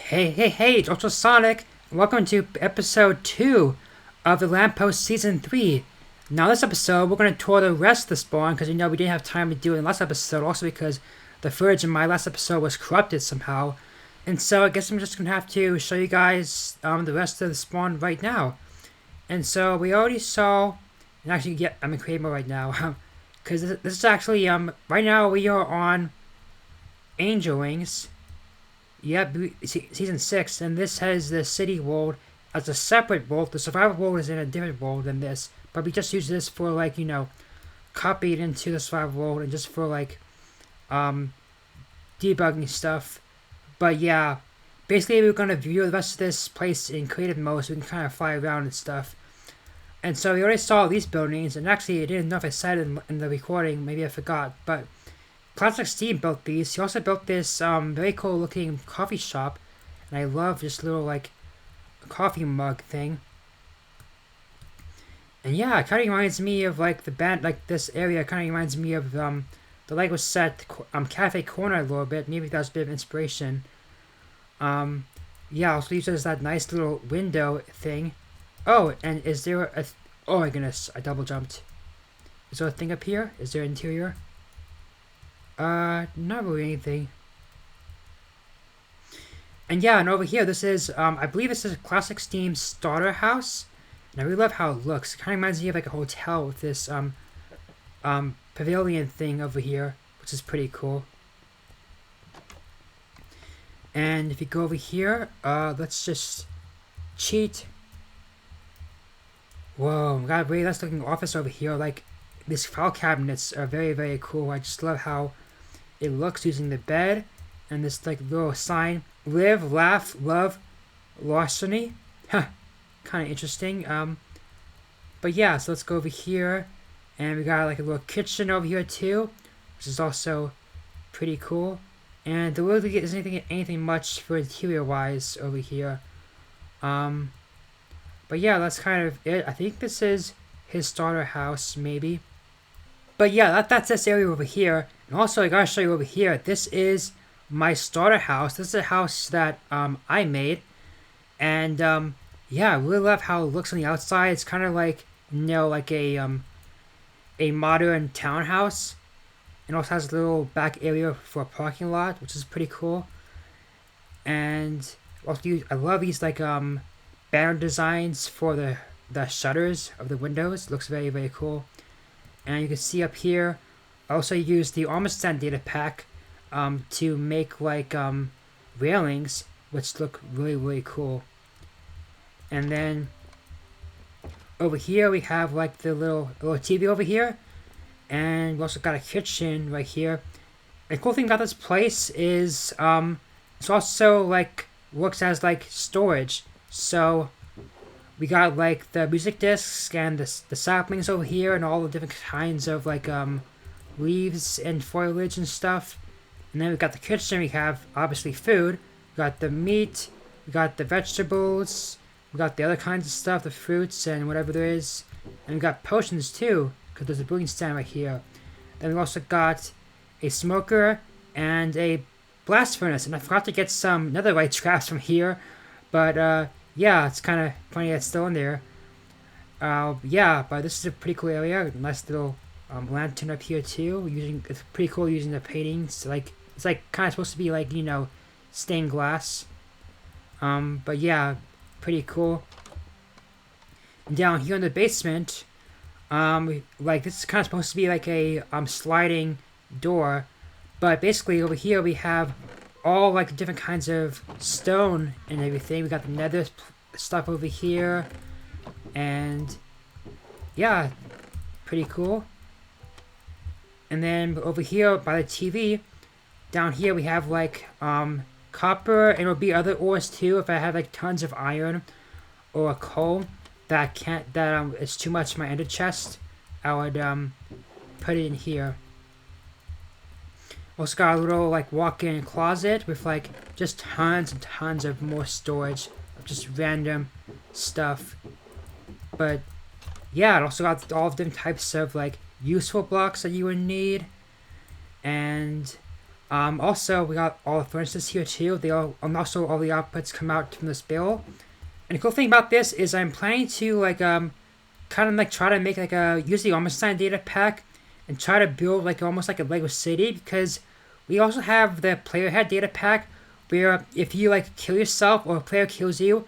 Hey, it's UltraSonic. Welcome to episode 2 of the Lamppost Season 3. Now, this episode, we're going to tour the rest of the spawn because we didn't have time to do it in the last episode, also because the footage in my last episode was corrupted somehow. And so, I guess I'm just going to have to show you guys the rest of the spawn right now. And so, we already saw, and actually, yeah, I'm in creative mode right now, because this is actually, right now we are on Angel Wings. Yep, season 6, and this has the city world as a separate world. The survival world is in a different world than this, but we just use this for copy it into the survival world and just for debugging stuff. But yeah, basically we're gonna view the rest of this place in creative mode so we can kind of fly around and stuff. And so we already saw these buildings, and actually I didn't know if I said it in the recording, maybe I forgot, but Classic Steam built these. He also built this very cool looking coffee shop. And I love this little coffee mug thing. And yeah, it kind of reminds me of the band, this area kind of reminds me of the Lego set Cafe Corner a little bit. Maybe that was a bit of inspiration. Yeah, also uses that nice little window thing. Oh, and is there a... oh my goodness, I double jumped. Is there a thing up here? Is there an interior? Not really anything. And yeah, and over here, this is, I believe this is a Classic Steam starter house. And I really love how it looks. It kind of reminds me of a hotel with this, pavilion thing over here, which is pretty cool. And if you go over here, let's just cheat. Whoa, we got a really nice looking office over here. These file cabinets are very, very cool. I just love how it looks using the bed and this little sign, live, laugh, love, larceny. Huh, kind of interesting. But yeah, so let's go over here, and we got a little kitchen over here too, which is also pretty cool. And there really isn't anything much for interior wise over here. But yeah, that's kind of it. I think this is his starter house, maybe. But yeah, that's this area over here. And also, I gotta show you over here. This is my starter house. This is a house that I made. And yeah, I really love how it looks on the outside. It's kind of like a modern townhouse. It also has a little back area for a parking lot, which is pretty cool. And also, I love these banner designs for the shutters of the windows. It looks very, very cool. And you can see up here, I also used the Armstrong data pack to make railings, which look really, really cool. And then over here we have the little TV over here, and we also got a kitchen right here. The cool thing about this place is it's also works as storage. So we got the music discs and the saplings over here and all the different kinds of leaves and foliage and stuff. And then we got the kitchen. We have obviously food. We got the meat. We got the vegetables. We got the other kinds of stuff, the fruits and whatever there is. And we got potions too, because there's a brewing stand right here. Then we also got a smoker and a blast furnace. And I forgot to get some netherite scraps from here, but yeah, it's kind of funny it's still in there. Yeah, but this is a pretty cool area. Nice little lantern up here too. It's pretty cool using the paintings. It's kind of supposed to be stained glass. But yeah, pretty cool. And down here in the basement, this is kind of supposed to be a sliding door, but basically over here we have all different kinds of stone and everything. We got the nether stuff over here, and yeah, pretty cool. And then over here by the TV, down here we have copper, and it'll be other ores too. If I have tons of iron or coal that is too much for my ender chest, I would put it in here. Also got a little walk-in closet with just tons and tons of more storage of just random stuff. But yeah, it also got all different types of useful blocks that you would need. And Also, we got all the furnaces here too. They all, also all the outputs come out from this bill. And the cool thing about this is I'm planning to like kind of like try to make like a use the Omicide data pack and try to build like almost like a Lego city, because we also have the player head data pack where if you like kill yourself or a player kills you,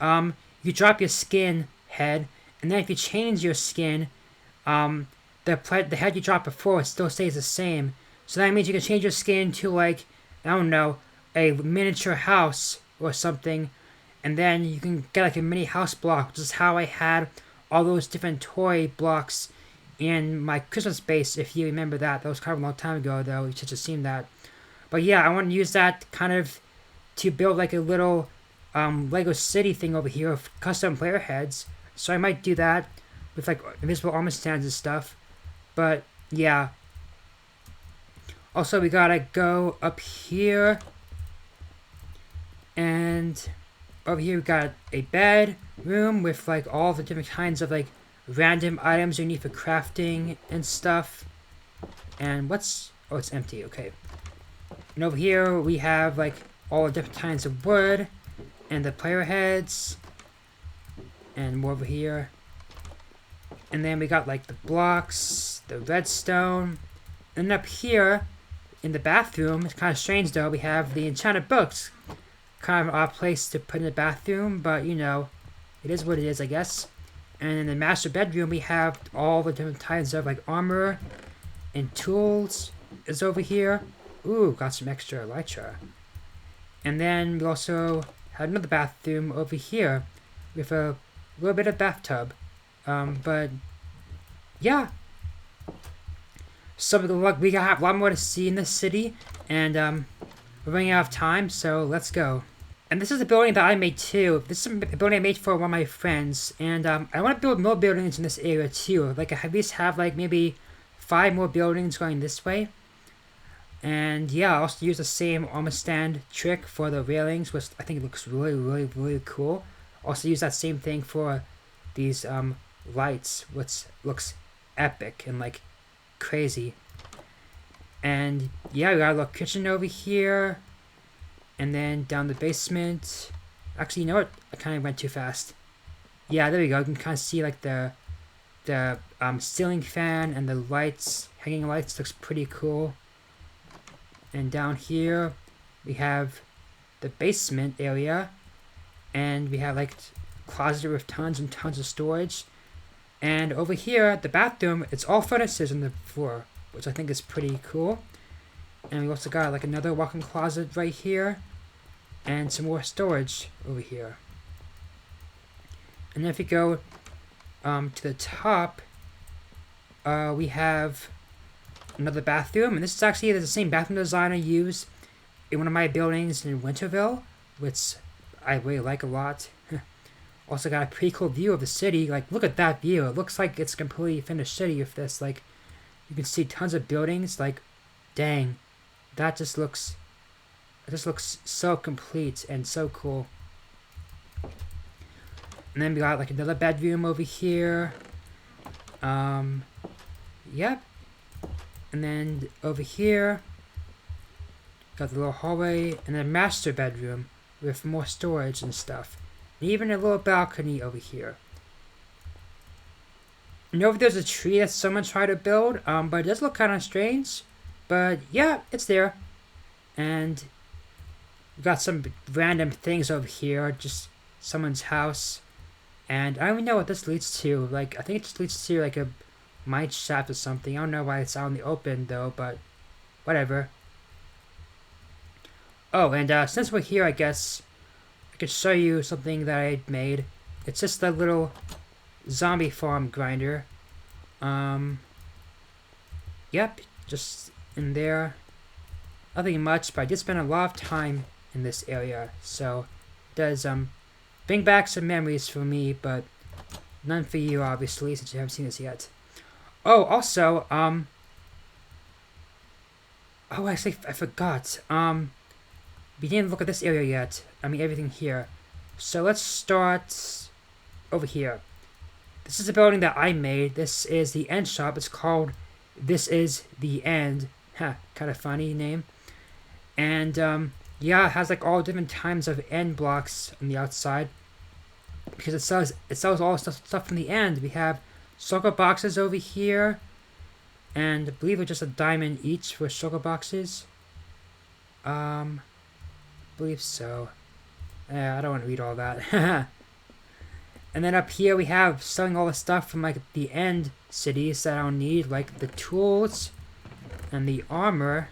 you drop your skin head, and then if you change your skin, the head you dropped before still stays the same. So that means you can change your skin to like, I don't know, a miniature house or something, and then you can get like a mini house block, which is how I had all those different toy blocks in my Christmas base. If you remember that was kind of a long time ago though. You should have seen that. But yeah, I want to use that kind of to build like a little Lego city thing over here of custom player heads. So I might do that with like invisible armor stands and stuff. But yeah. Also, we gotta go up here. And over here we got a bed room with like all the different kinds of like random items you need for crafting and stuff. And what's... oh, it's empty, okay. And over here we have like all the different kinds of wood and the player heads. And more over here. And then we got like the blocks, the redstone. And up here in the bathroom, it's kind of strange though, we have the enchanted books. Kind of an odd place to put in the bathroom, but you know, it is what it is, I guess. And in the master bedroom, we have all the different kinds of like armor and tools is over here. Ooh, got some extra elytra. And then we also have another bathroom over here with a little bit of bathtub. But yeah. So we got a lot more to see in this city, and we're running out of time, so let's go. And this is a building that I made too. This is a building I made for one of my friends, and I want to build more buildings in this area too. Like I at least have like maybe 5 more buildings going this way. And yeah, I also use the same armor stand trick for the railings, which I think looks really cool. Also use that same thing for these lights, which looks epic and like crazy. And yeah, we got a little kitchen over here, and then down the basement. Actually, you know what? I kind of went too fast. Yeah, there we go. You can kind of see like the ceiling fan and the lights, hanging lights. Looks pretty cool. And down here, we have the basement area, and we have like closet with tons and tons of storage. And over here, the bathroom, it's all furnaces on the floor, which I think is pretty cool. And we also got like another walk-in closet right here, and some more storage over here. And then if you go to the top, we have another bathroom, and this is actually the same bathroom design I use in one of my buildings in Winterville, which I really like a lot. Also got a pretty cool view of the city. Like, look at that view. It looks like it's a completely finished city with this. Like, you can see tons of buildings. Like, dang, that just looks... it just looks so complete and so cool. And then we got like another bedroom over here. Yep. And then over here, got the little hallway and then master bedroom with more storage and stuff. And even a little balcony over here. And over there's a tree that someone tried to build, but it does look kind of strange. But yeah, it's there. And we got some random things over here, just someone's house. And I don't even know what this leads to. Like, I think it just leads to like a mine shaft or something. I don't know why it's out in the open though, but whatever. Oh, and since we're here, I guess I could show you something that I made. It's just a little zombie farm grinder. Yep, just in there. Nothing much, but I did spend a lot of time in this area, so it does bring back some memories for me, but none for you, obviously, since you haven't seen this yet. Oh, also, oh, actually, I forgot. We didn't look at this area yet. I mean, everything here. So let's start over here. This is a building that I made. This is the end shop. It's called This Is the End. Huh, kind of funny name. And yeah, it has like all different types of end blocks on the outside because it sells all stuff from the end. We have circle boxes over here, and I believe it's just a diamond each for circle boxes. Believe so. I don't want to read all that. And then up here we have selling all the stuff from like the end cities that I don't need, like the tools and the armor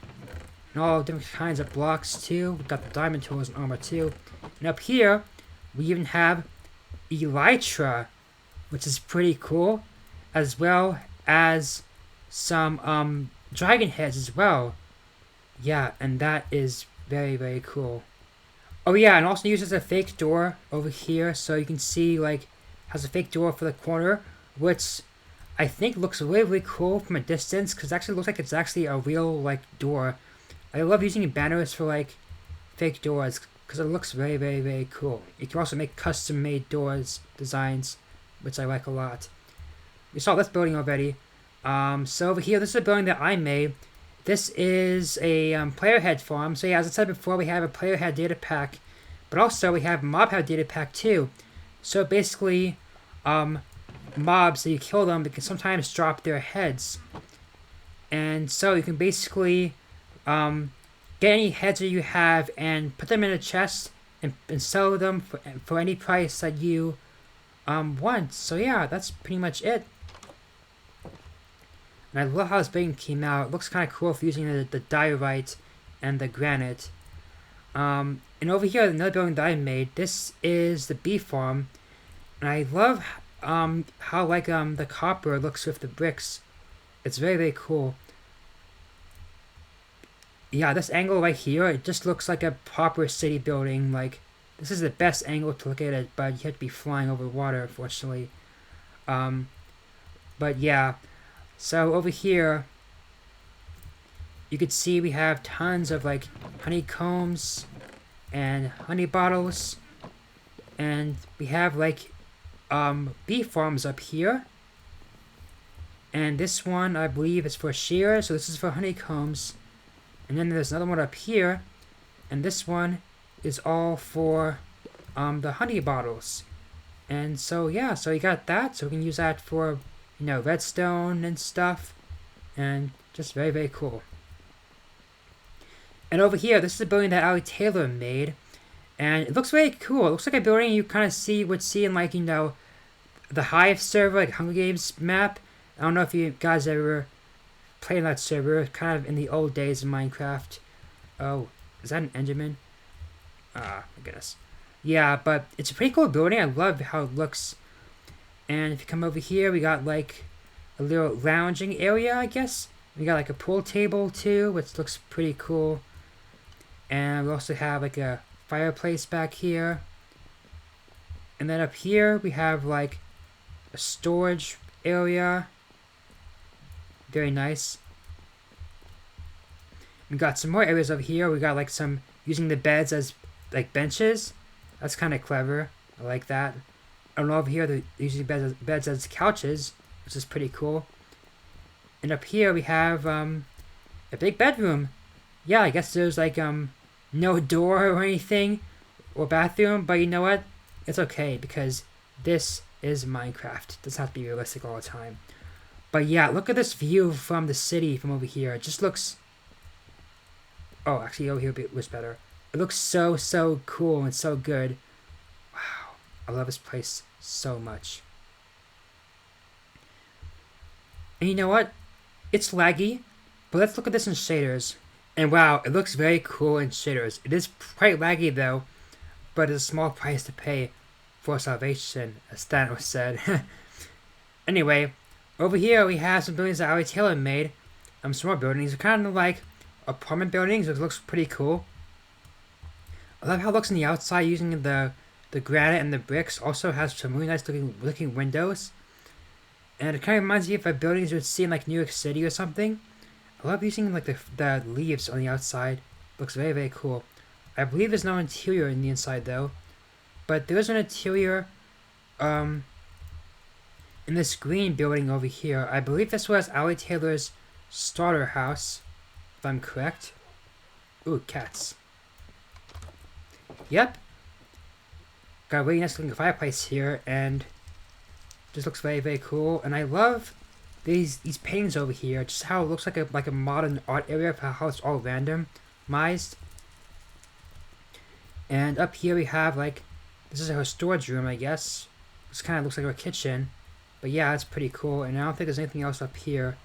and all different kinds of blocks too. We've got the diamond tools and armor too. And up here we even have elytra, which is pretty cool, as well as some dragon heads as well. Yeah, and that is very, very cool. Oh yeah, and also uses a fake door over here, so you can see like has a fake door for the corner, which I think looks really, really cool from a distance because it actually looks like it's actually a real like door. I love using banners for like fake doors because it looks very, very, very cool. You can also make custom-made doors designs, which I like a lot. We saw this building already. So over here, this is a building that I made. This is a player head farm. So yeah, as I said before, we have a player head data pack, but also we have mob head data pack too. So basically, mobs that you kill them, they can sometimes drop their heads, and so you can basically get any heads that you have and put them in a chest and sell them for any price that you want. So yeah, that's pretty much it. And I love how this building came out. It looks kind of cool for using the diorite and the granite. And over here, another building that I made. This is the bee farm. And I love how like the copper looks with the bricks. It's very, very cool. Yeah, this angle right here, it just looks like a proper city building. Like, this is the best angle to look at it, but you have to be flying over water, unfortunately. But yeah. So over here, you can see we have tons of like honeycombs and honey bottles, and we have like bee farms up here. And this one I believe is for shears, so this is for honeycombs. And then there's another one up here, and this one is all for the honey bottles. And so yeah, so you got that, so we can use that for redstone and stuff, and just very, very cool. And over here, this is a building that Ali Taylor made, and it looks very cool. It looks like a building you kind of would see in like the Hive server, like Hunger Games map. I don't know if you guys ever played on that server, kind of in the old days of Minecraft. Oh, is that an Enderman? My goodness. Yeah, but it's a pretty cool building. I love how it looks. And if you come over here, we got like a little lounging area, I guess. We got like a pool table too, which looks pretty cool. And we also have like a fireplace back here. And then up here, we have like a storage area. Very nice. We got some more areas over here. We got like some using the beds as like benches. That's kind of clever. I like that. And over here, they're using beds as couches, which is pretty cool. And up here, we have a big bedroom. Yeah, I guess there's like no door or anything or bathroom, but you know what? It's okay because this is Minecraft. It doesn't have to be realistic all the time. But yeah, look at this view from the city from over here. It just looks... Oh, actually over here was better. It looks so, so cool and so good. Wow, I love this place so much. And you know what? It's laggy, but let's look at this in shaders. And wow, it looks very cool in shaders. It is quite laggy though, but it's a small price to pay for salvation, as Thanos said. Anyway, over here we have some buildings that Ali Taylor made. Some more buildings. They're kind of like apartment buildings, which looks pretty cool. I love how it looks on the outside using the granite and the bricks. Also has some really nice looking windows. And it kind of reminds me of buildings you would see in like New York City or something. I love using like the leaves on the outside. Looks very, very cool. I believe there's no interior in the inside though. But there is an interior in this green building over here. I believe this was Ali Taylor's starter house, if I'm correct. Ooh, cats. Yep. Got a really nice looking fireplace here, and just looks very, very cool. And I love these paintings over here. Just how it looks like a modern art area, how it's all randomized. And up here we have like, this is her storage room, I guess. This kind of looks like her kitchen. But yeah, it's pretty cool. And I don't think there's anything else up here.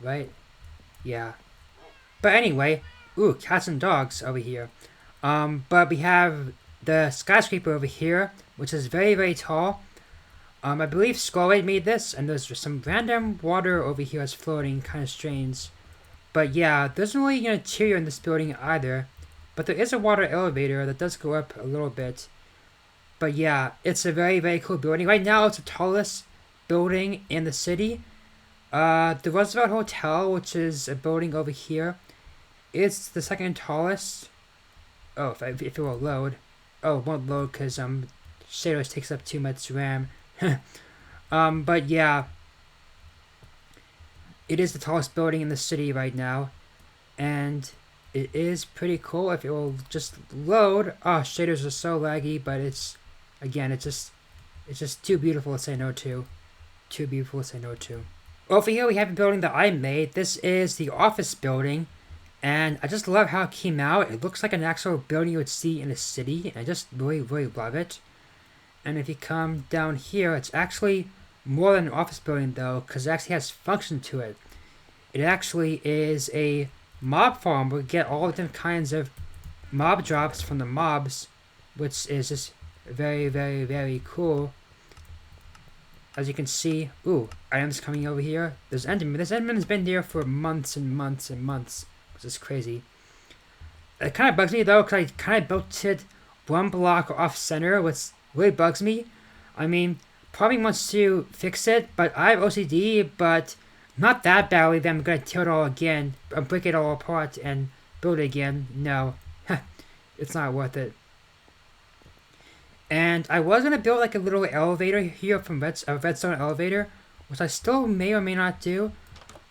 Right? Yeah. But anyway, ooh, cats and dogs over here. But we have the skyscraper over here, which is very, very tall. I believe Skullway made this, and there's just some random water over here that's floating, kind of strange. But yeah, there's no really an interior in this building either. But there is a water elevator that does go up a little bit. But yeah, it's a very, very cool building. Right now, it's the tallest building in the city. The Roosevelt Hotel, which is a building over here, it's the second tallest. Oh, if it will load. Oh, it won't load because Shaders takes up too much RAM. But yeah, it is the tallest building in the city right now, and it is pretty cool if it will just load. Oh, shaders are so laggy, but it's just too beautiful to say no to. Too beautiful to say no to. Over here we have a building that I made. This is the office building, and I just love how it came out. It looks like an actual building you would see in a city. I just really, really love it. And if you come down here, it's actually more than an office building though, because it actually has function to it. It actually is a mob farm where we get all different kinds of mob drops from the mobs, which is just very, very, very cool. As you can see, ooh, items coming over here. There's Enderman. This Enderman has been there for months and months and months, which is crazy. It kind of bugs me though, because I kind of built it one block off center, which really bugs me. I mean, probably wants to fix it, but I have OCD, but not that badly that I'm gonna tear it all again, break it all apart and build it again. No, it's not worth it. And I was gonna build like a little elevator here from a redstone elevator, which I still may or may not do.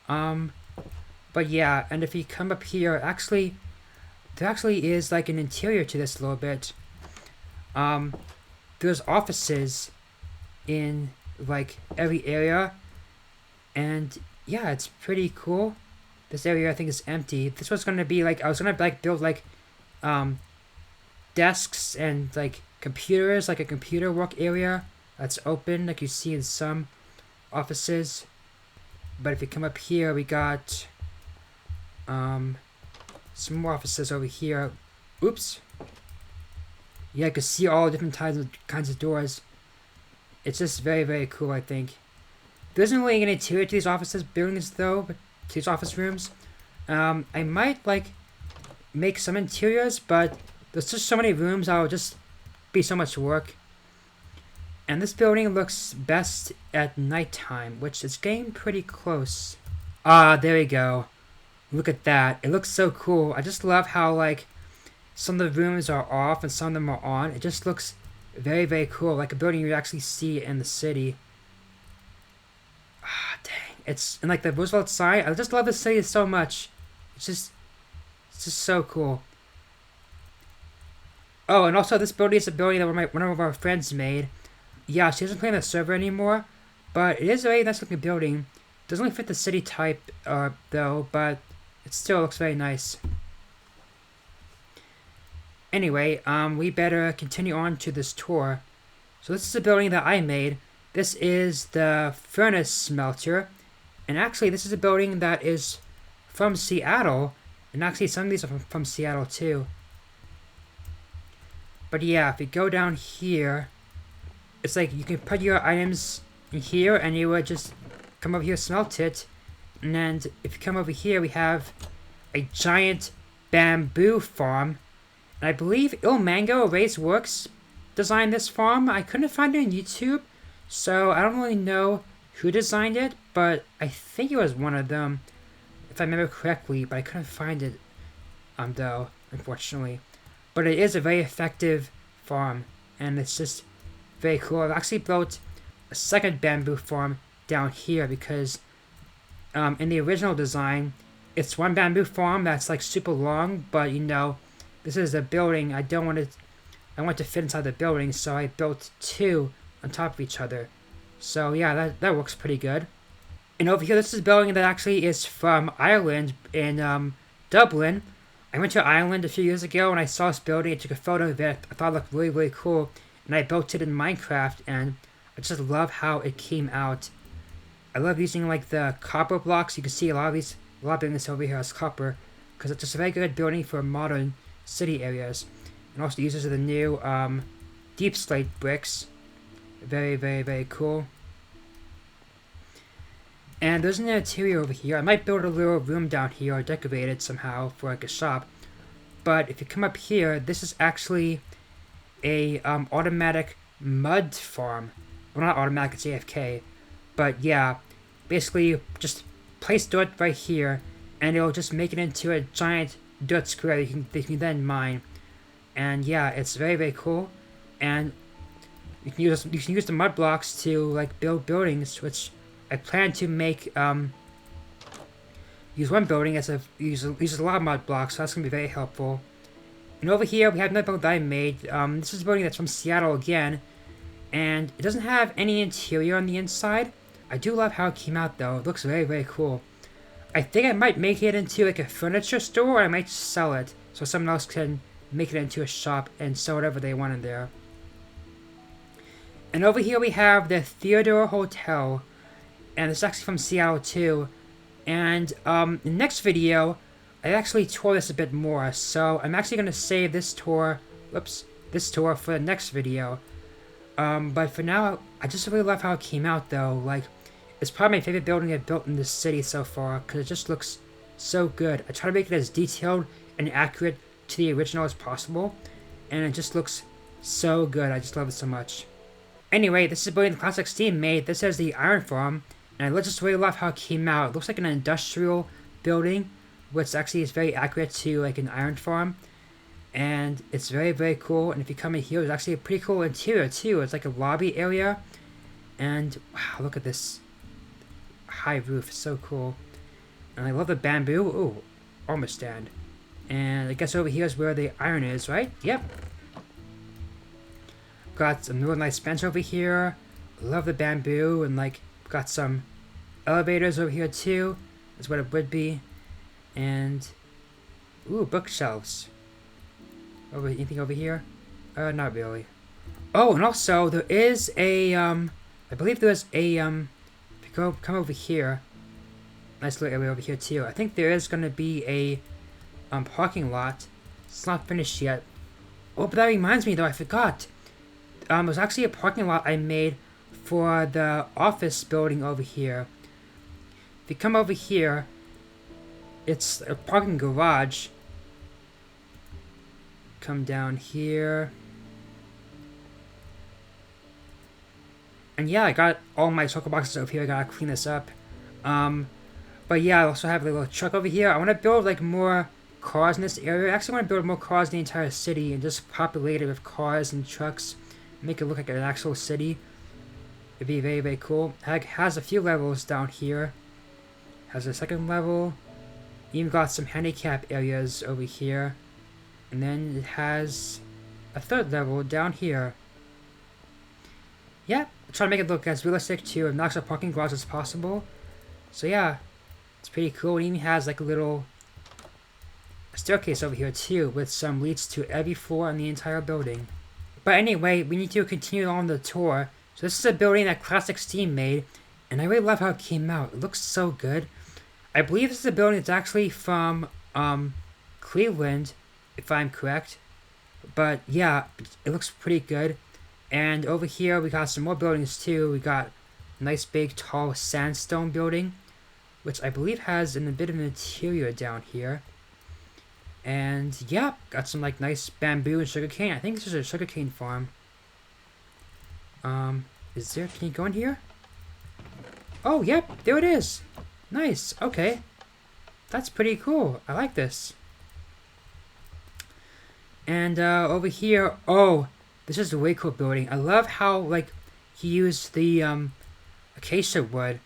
But yeah, and if you come up here, there actually is like an interior to this a little bit. There's offices in like every area, and yeah, it's pretty cool. This area I think is empty. This was gonna be like, I was gonna like build like desks and like computers, like a computer work area that's open, like you see in some offices. But if you come up here, we got some more offices over here. Oops. Yeah, I can see all different kinds of doors. It's just very, very cool, I think. There isn't really an interior to these offices buildings though, but to these office rooms. I might like make some interiors, but there's just so many rooms that will just be so much work. And this building looks best at nighttime, which is getting pretty close. Ah, there we go. Look at that. It looks so cool. I just love how like some of the rooms are off and some of them are on. It just looks very, very cool. Like a building you actually see in the city. Ah, dang. It's and like the Roosevelt sign. I just love the city so much. It's just so cool. Oh, and also this building is a building that one of our friends made. Yeah, she doesn't play on the server anymore, but it is a very nice looking building. Doesn't really fit the city type, though, but it still looks very nice. Anyway, we better continue on to this tour. So this is a building that I made. This is the furnace smelter, and actually this is a building that is from Seattle, and actually some of these are from Seattle too. But yeah, if you go down here, it's like you can put your items in here and you would just come over here, smelt it. And then if you come over here, we have a giant bamboo farm. And I believe Ilmango Raised Works designed this farm. I couldn't find it on YouTube, so I don't really know who designed it, but I think it was one of them, if I remember correctly, but I couldn't find it, though, unfortunately. But it is a very effective farm, and it's just very cool. I've actually built a second bamboo farm down here because in the original design, it's one bamboo farm that's like super long, but you know, this is a building. I want to fit inside the building, so I built two on top of each other. So yeah, that works pretty good. And over here, this is a building that actually is from Ireland in Dublin. I went to Ireland a few years ago and I saw this building. I took a photo of it. I thought it looked really, really cool. And I built it in Minecraft, and I just love how it came out. I love using like the copper blocks. You can see a lot of buildings over here as copper, because it's just a very good building for modern city areas. And also uses the new deep slate bricks. Very, very, very cool. And there's an interior over here. I might build a little room down here or decorate it somehow for like a shop. But if you come up here, this is actually a automatic mud farm. Well, not automatic, it's AFK. But yeah, basically just place dirt right here, and it'll just make it into a giant dirt square that you can then mine. And yeah, it's very, very cool. And you can use the mud blocks to like build buildings, which I plan to make use one building as uses a lot of mud blocks, so that's gonna be very helpful. And over here we have another building that I made. This is a building that's from Seattle again, and it doesn't have any interior on the inside. I do love how it came out though. It looks very, very cool. I think I might make it into like a furniture store, or I might sell it so someone else can make it into a shop and sell whatever they want in there. And over here we have the Theodore Hotel, and it's actually from Seattle too. And in the next video, I actually tour this a bit more, so I'm actually going to save this tour for the next video. But for now, I just really love how it came out though. Like, it's probably my favorite building I've built in this city so far, because it just looks so good. I try to make it as detailed and accurate to the original as possible, and it just looks so good. I just love it so much. Anyway, this is a building the Classics team made. This is the Iron Farm, and I just really love how it came out. It looks like an industrial building, which actually is very accurate to like an iron farm. And it's very, very cool. And if you come in here, there's actually a pretty cool interior too. It's like a lobby area. And wow, look at this high roof. It's so cool. And I love the bamboo. Ooh, armor stand. And I guess over here is where the iron is, right? Yep. Got some really nice bench over here. Love the bamboo, and like got some elevators over here too. That's what it would be. And ooh, bookshelves. Anything over here? Not really. Oh, and also there is a I believe there's a if you come over here, nice little area over here too. I think there is gonna be a parking lot. It's not finished yet. Oh, but that reminds me though, I forgot. There's actually a parking lot I made for the office building over here. If you come over here, it's a parking garage. Come down here. And yeah, I got all my circle boxes over here. I gotta clean this up. But yeah, I also have a little truck over here. I want to build like more cars in this area. I actually want to build more cars in the entire city and just populate it with cars and trucks. Make it look like an actual city. It'd be very, very cool. It has a few levels down here. Has a second level. Even got some handicap areas over here. And then it has a third level down here. Yeah, try to make it look as realistic to an actual parking garage as possible. So yeah, it's pretty cool. It even has like a little staircase over here too, with some leads to every floor in the entire building. But anyway, we need to continue on the tour. So this is a building that Classics team made, and I really love how it came out. It looks so good. I believe this is a building that's actually from Cleveland, if I'm correct. But yeah, it looks pretty good. And over here we got some more buildings too. We got a nice big tall sandstone building, which I believe has a bit of an interior down here. And yeah, got some like nice bamboo and sugarcane. I think this is a sugarcane farm. Can you go in here? Oh, yep, there it is. Nice, okay. That's pretty cool. I like this. And over here, oh, this is a way cool building. I love how like he used the acacia wood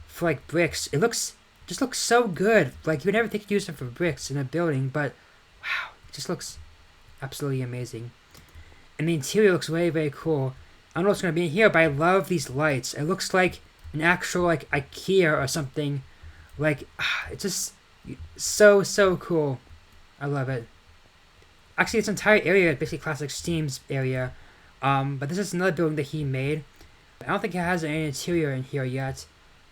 for like bricks. It looks just looks so good. Like, you would never think to use them for bricks in a building, but wow, it just looks absolutely amazing. And the interior looks very, very cool. I don't know what's going to be in here, but I love these lights. It looks like an actual, like, IKEA or something. Like, it's just so, so cool. I love it. Actually, this entire area is basically Classic Steam's area. But this is another building that he made. I don't think it has any interior in here yet.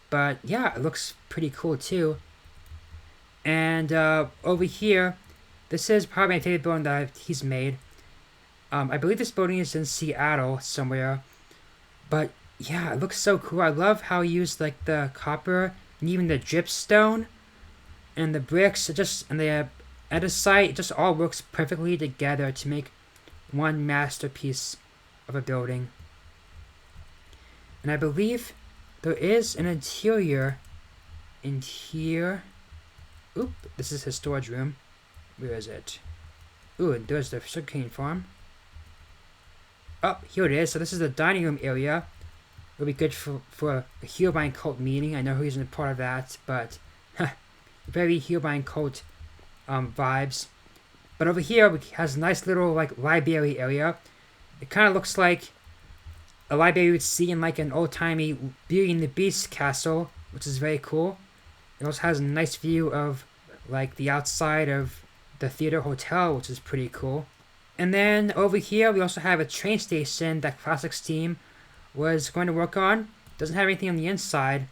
But yeah, it looks pretty cool too. And over here, this is probably my favorite building that he's made. I believe this building is in Seattle somewhere. But yeah, it looks so cool. I love how he used like the copper and even the dripstone and the bricks. And the andesite, it just all works perfectly together to make one masterpiece of a building. And I believe there is an interior in here. Oop, this is his storage room. Where is it? Ooh, and there's the sugarcane farm. Oh, here it is. So this is the dining room area. It'll be good for a Herobrine cult meeting. I know he's a part of that, but very Herobrine cult vibes. But over here, it has a nice little like library area. It kind of looks like a library you would see in like an old-timey Beauty and the Beast castle, which is very cool. It also has a nice view of like the outside of the theater hotel, which is pretty cool. And then over here, we also have a train station that Classic Steam was going to work on. Doesn't have anything on the inside.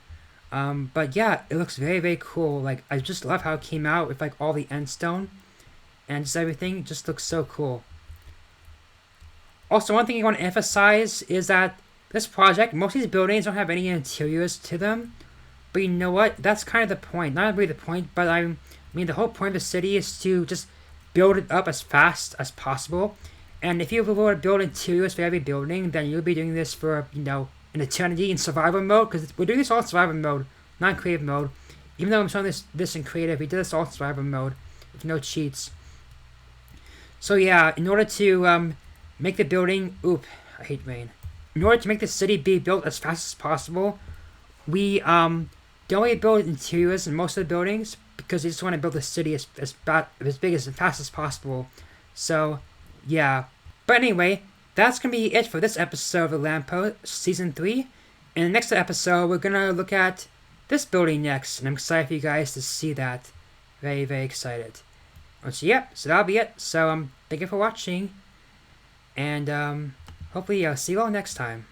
But yeah, it looks very, very cool. Like, I just love how it came out with like all the end stone. And just everything just looks so cool. Also, one thing I want to emphasize is that this project, most of these buildings don't have any interiors to them. But you know what? That's kind of the point. Not really the point, but I mean, the whole point of the city is to just build it up as fast as possible. And if you were to build interiors for every building, then you'll be doing this for, you know, an eternity in survival mode. Because we're doing this all in survival mode, not in creative mode. Even though I'm showing this in creative, we did this all in survival mode with no cheats. So yeah, in order to make the building... Oop, I hate rain. In order to make the city be built as fast as possible, we don't really build interiors in most of the buildings because we just want to build the city as big as fast as possible. So, yeah. But anyway, that's going to be it for this episode of The Lamppost Season 3. In the next episode, we're going to look at this building next, and I'm excited for you guys to see that. Very, very excited. So, yeah, so that'll be it. So, thank you for watching. And hopefully I'll see you all next time.